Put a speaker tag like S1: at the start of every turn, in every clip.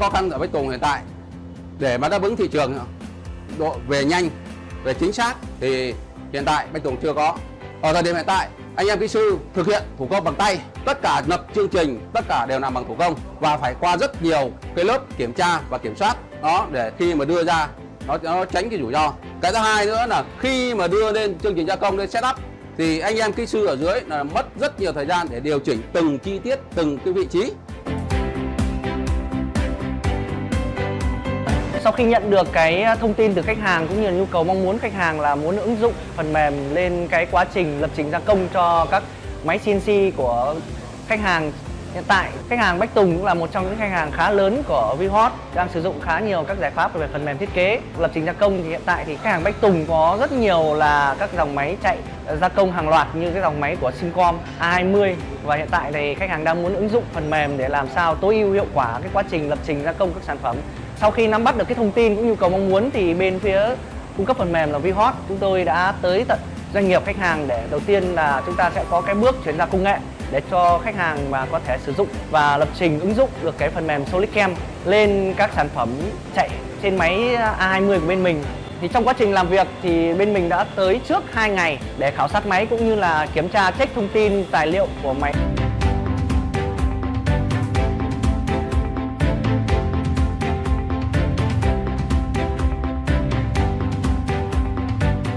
S1: khó khăn ở Bách Tùng hiện tại để mà đáp ứng thị trường về nhanh, về chính xác thì hiện tại Bách Tùng chưa có. Ở thời điểm hiện tại, anh em kỹ sư thực hiện thủ công bằng tay, tất cả lập chương trình, tất cả đều làm bằng thủ công và phải qua rất nhiều cái lớp kiểm tra và kiểm soát đó để khi mà đưa ra nó tránh cái rủi ro. Cái thứ hai nữa là khi mà đưa lên chương trình gia công, lên setup thì anh em kỹ sư ở dưới là mất rất nhiều thời gian để điều chỉnh từng chi tiết, từng cái vị trí.
S2: Sau khi nhận được cái thông tin từ khách hàng cũng như là nhu cầu mong muốn khách hàng là muốn ứng dụng phần mềm lên cái quá trình lập trình gia công cho các máy CNC của khách hàng, hiện tại khách hàng Bách Tùng cũng là một trong những khách hàng khá lớn của VHOT, đang sử dụng khá nhiều các giải pháp về phần mềm thiết kế lập trình gia công. Thì hiện tại thì khách hàng Bách Tùng có rất nhiều là các dòng máy chạy gia công hàng loạt như cái dòng máy của Syncom A20, và hiện tại thì khách hàng đang muốn ứng dụng phần mềm để làm sao tối ưu hiệu quả cái quá trình lập trình gia công các sản phẩm. Sau khi nắm bắt được cái thông tin cũng nhu cầu mong muốn thì bên phía cung cấp phần mềm là VHOT, chúng tôi đã tới tận doanh nghiệp khách hàng để đầu tiên là chúng ta sẽ có cái bước chuyển giao công nghệ để cho khách hàng mà có thể sử dụng và lập trình ứng dụng được cái phần mềm SolidCAM lên các sản phẩm chạy trên máy A20 của bên mình. Thì trong quá trình làm việc thì bên mình đã tới trước 2 ngày để khảo sát máy cũng như là kiểm tra check thông tin tài liệu của máy.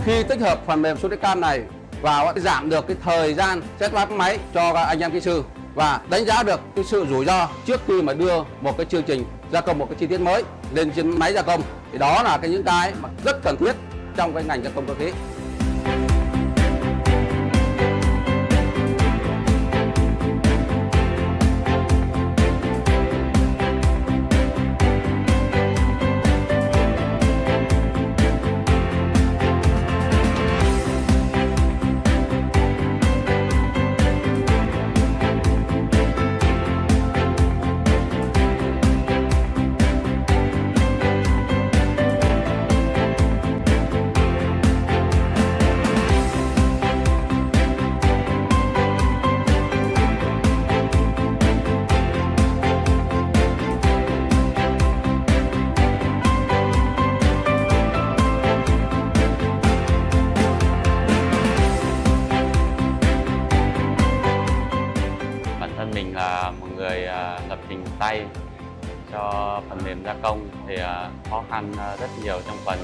S1: Khi tích hợp phần mềm SolidCAM này vào giảm được cái thời gian setup máy cho các anh em kỹ sư và đánh giá được cái sự rủi ro trước khi mà đưa một cái chương trình gia công, một cái chi tiết mới lên trên máy gia công. Thì đó là những cái mà rất cần thiết trong cái ngành gia công cơ khí.
S3: Mình là một người lập trình tay cho phần mềm gia công thì khó khăn rất nhiều trong phần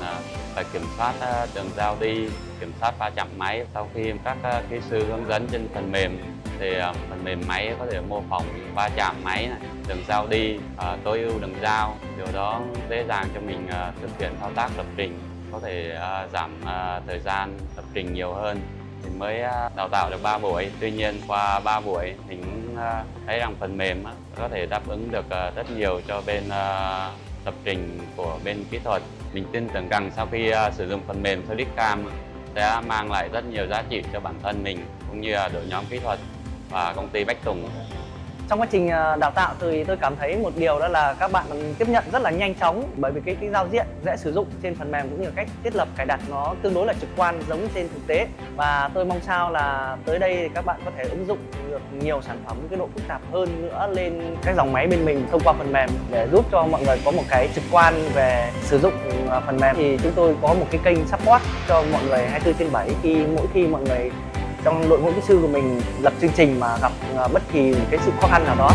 S3: phải kiểm soát đường giao đi, kiểm soát va chạm máy. Sau khi các kỹ sư hướng dẫn trên phần mềm thì phần mềm máy có thể mô phỏng va chạm máy này, đường giao đi, tối ưu đường giao. Điều đó dễ dàng cho mình thực hiện thao tác lập trình, có thể giảm thời gian lập trình nhiều hơn. Thì mới đào tạo được 3 buổi, tuy nhiên qua 3 buổi mình cũng thấy rằng phần mềm có thể đáp ứng được rất nhiều cho bên lập trình của bên kỹ thuật. Mình tin tưởng rằng sau khi sử dụng phần mềm SolidCAM sẽ mang lại rất nhiều giá trị cho bản thân mình cũng như đội nhóm kỹ thuật và công ty Bách Tùng.
S2: Trong quá trình đào tạo thì tôi cảm thấy một điều đó là các bạn tiếp nhận rất là nhanh chóng, bởi vì cái giao diện dễ sử dụng trên phần mềm cũng như cách thiết lập cài đặt nó tương đối là trực quan giống trên thực tế. Và tôi mong sao là tới đây thì các bạn có thể ứng dụng được nhiều sản phẩm cái độ phức tạp hơn nữa lên các dòng máy bên mình thông qua phần mềm để giúp cho mọi người có một cái trực quan về sử dụng phần mềm. Thì chúng tôi có một cái kênh support cho mọi người 24/7 mỗi khi mọi người trong đội ngũ kỹ sư của mình lập chương trình mà gặp bất kỳ cái sự khó khăn nào đó.